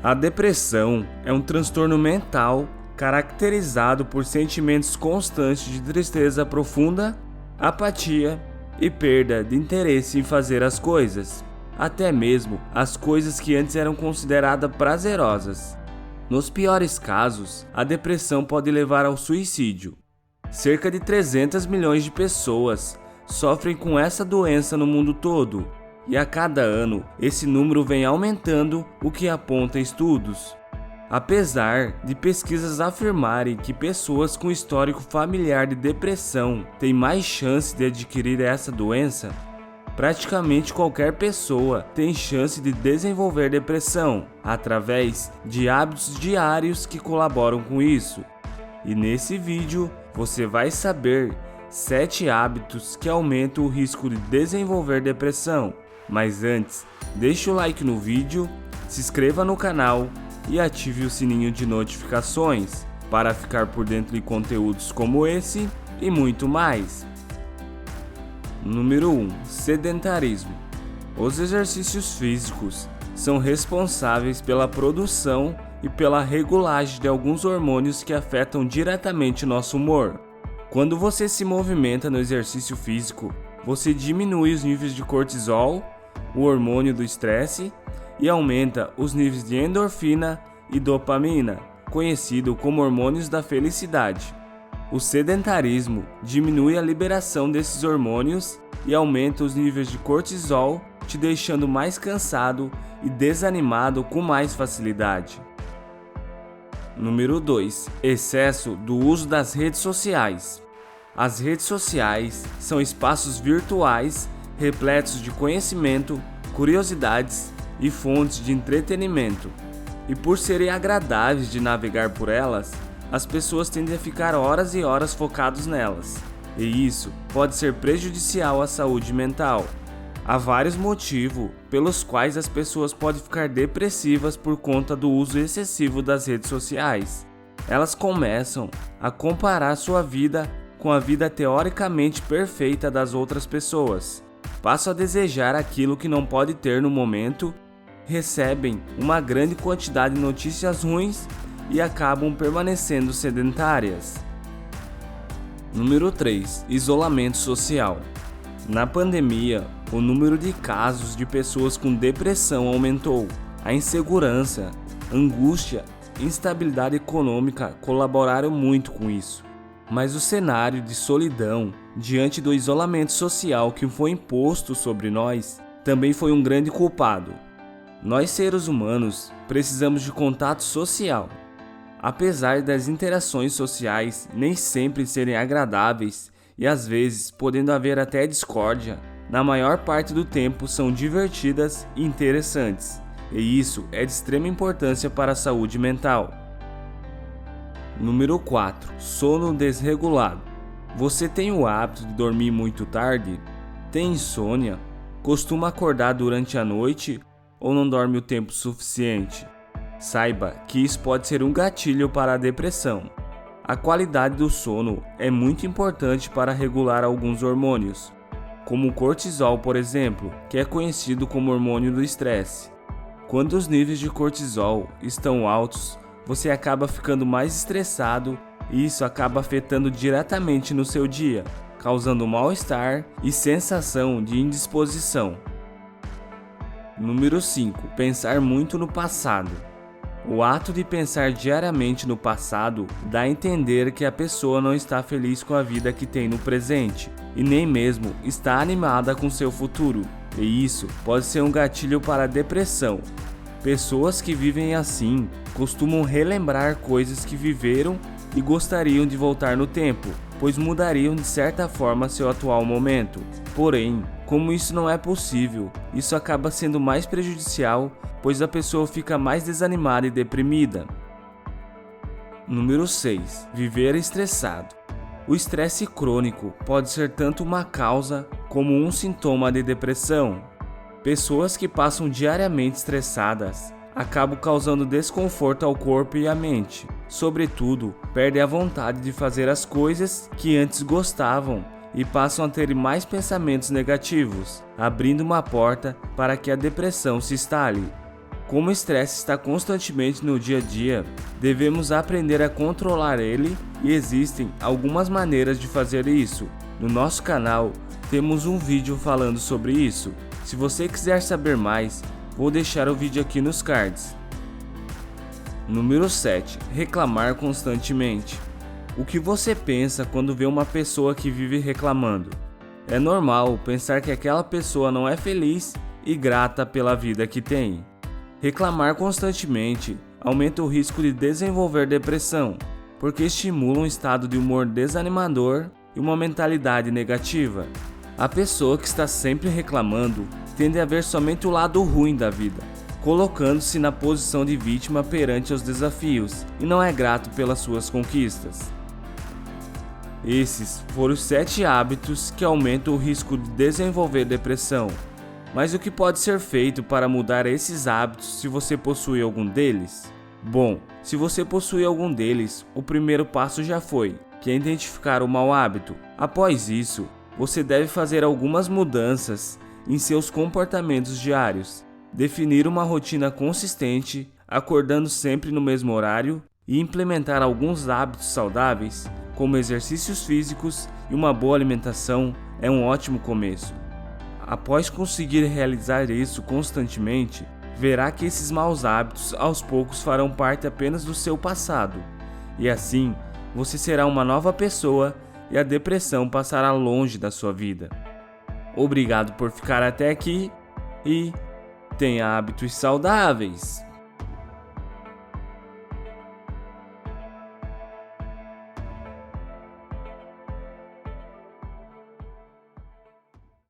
A depressão é um transtorno mental caracterizado por sentimentos constantes de tristeza profunda, apatia e perda de interesse em fazer as coisas, até mesmo as coisas que antes eram consideradas prazerosas. Nos piores casos, a depressão pode levar ao suicídio. Cerca de 300 milhões de pessoas sofrem com essa doença no mundo todo, e a cada ano esse número vem aumentando, o que aponta estudos. Apesar de pesquisas afirmarem que pessoas com histórico familiar de depressão têm mais chance de adquirir essa doença, praticamente qualquer pessoa tem chance de desenvolver depressão através de hábitos diários que colaboram com isso. E nesse vídeo você vai saber 7 hábitos que aumentam o risco de desenvolver depressão. Mas antes, deixe o like no vídeo, se inscreva no canal e ative o sininho de notificações para ficar por dentro de conteúdos como esse e muito mais. Número 1. Sedentarismo. Os exercícios físicos são responsáveis pela produção e pela regulagem de alguns hormônios que afetam diretamente nosso humor. Quando você se movimenta no exercício físico, você diminui os níveis de cortisol, o hormônio do estresse, e aumenta os níveis de endorfina e dopamina, conhecido como hormônios da felicidade. O sedentarismo diminui a liberação desses hormônios e aumenta os níveis de cortisol, te deixando mais cansado e desanimado com mais facilidade. Número 2. Excesso do uso das redes sociais. As redes sociais são espaços virtuais repletos de conhecimento, curiosidades e fontes de entretenimento. E por serem agradáveis de navegar por elas, as pessoas tendem a ficar horas e horas focados nelas. E isso pode ser prejudicial à saúde mental. Há vários motivos pelos quais as pessoas podem ficar depressivas por conta do uso excessivo das redes sociais. Elas começam a comparar sua vida com a vida teoricamente perfeita das outras pessoas. Passam a desejar aquilo que não pode ter no momento, recebem uma grande quantidade de notícias ruins e acabam permanecendo sedentárias. Número 3. Isolamento social. Na pandemia, o número de casos de pessoas com depressão aumentou. A insegurança, angústia e instabilidade econômica colaboraram muito com isso. Mas o cenário de solidão diante do isolamento social que foi imposto sobre nós também foi um grande culpado. Nós, seres humanos, precisamos de contato social. Apesar das interações sociais nem sempre serem agradáveis e às vezes podendo haver até discórdia, na maior parte do tempo são divertidas e interessantes, e isso é de extrema importância para a saúde mental. Número 4. Sono desregulado. Você tem o hábito de dormir muito tarde? Tem insônia? Costuma acordar durante a noite ou não dorme o tempo suficiente? Saiba que isso pode ser um gatilho para a depressão. A qualidade do sono é muito importante para regular alguns hormônios, como o cortisol, por exemplo, que é conhecido como hormônio do estresse. Quando os níveis de cortisol estão altos, você acaba ficando mais estressado e isso acaba afetando diretamente no seu dia, causando mal-estar e sensação de indisposição. Número 5. Pensar muito no passado. O ato de pensar diariamente no passado dá a entender que a pessoa não está feliz com a vida que tem no presente e nem mesmo está animada com seu futuro, e isso pode ser um gatilho para a depressão. Pessoas que vivem assim costumam relembrar coisas que viveram e gostariam de voltar no tempo, pois mudariam de certa forma seu atual momento. Porém, como isso não é possível, isso acaba sendo mais prejudicial, pois a pessoa fica mais desanimada e deprimida. Número 6. Viver estressado. O estresse crônico pode ser tanto uma causa como um sintoma de depressão. Pessoas que passam diariamente estressadas acabam causando desconforto ao corpo e à mente. Sobretudo, perdem a vontade de fazer as coisas que antes gostavam e passam a ter mais pensamentos negativos, abrindo uma porta para que a depressão se instale. Como o estresse está constantemente no dia a dia, devemos aprender a controlar ele e existem algumas maneiras de fazer isso. No nosso canal temos um vídeo falando sobre isso. Se você quiser saber mais, vou deixar o vídeo aqui nos cards. Número 7. Reclamar constantemente. O que você pensa quando vê uma pessoa que vive reclamando? É normal pensar que aquela pessoa não é feliz e grata pela vida que tem. Reclamar constantemente aumenta o risco de desenvolver depressão, porque estimula um estado de humor desanimador e uma mentalidade negativa. A pessoa que está sempre reclamando tende a ver somente o lado ruim da vida, colocando-se na posição de vítima perante os desafios e não é grato pelas suas conquistas. Esses foram os 7 hábitos que aumentam o risco de desenvolver depressão. Mas o que pode ser feito para mudar esses hábitos se você possui algum deles? Bom, se você possui algum deles, o primeiro passo já foi, que é identificar o mau hábito. Após isso, você deve fazer algumas mudanças em seus comportamentos diários, definir uma rotina consistente, acordando sempre no mesmo horário e implementar alguns hábitos saudáveis, como exercícios físicos e uma boa alimentação, é um ótimo começo. Após conseguir realizar isso constantemente, verá que esses maus hábitos aos poucos farão parte apenas do seu passado, e assim você será uma nova pessoa e a depressão passará longe da sua vida. Obrigado por ficar até aqui e tenha hábitos saudáveis!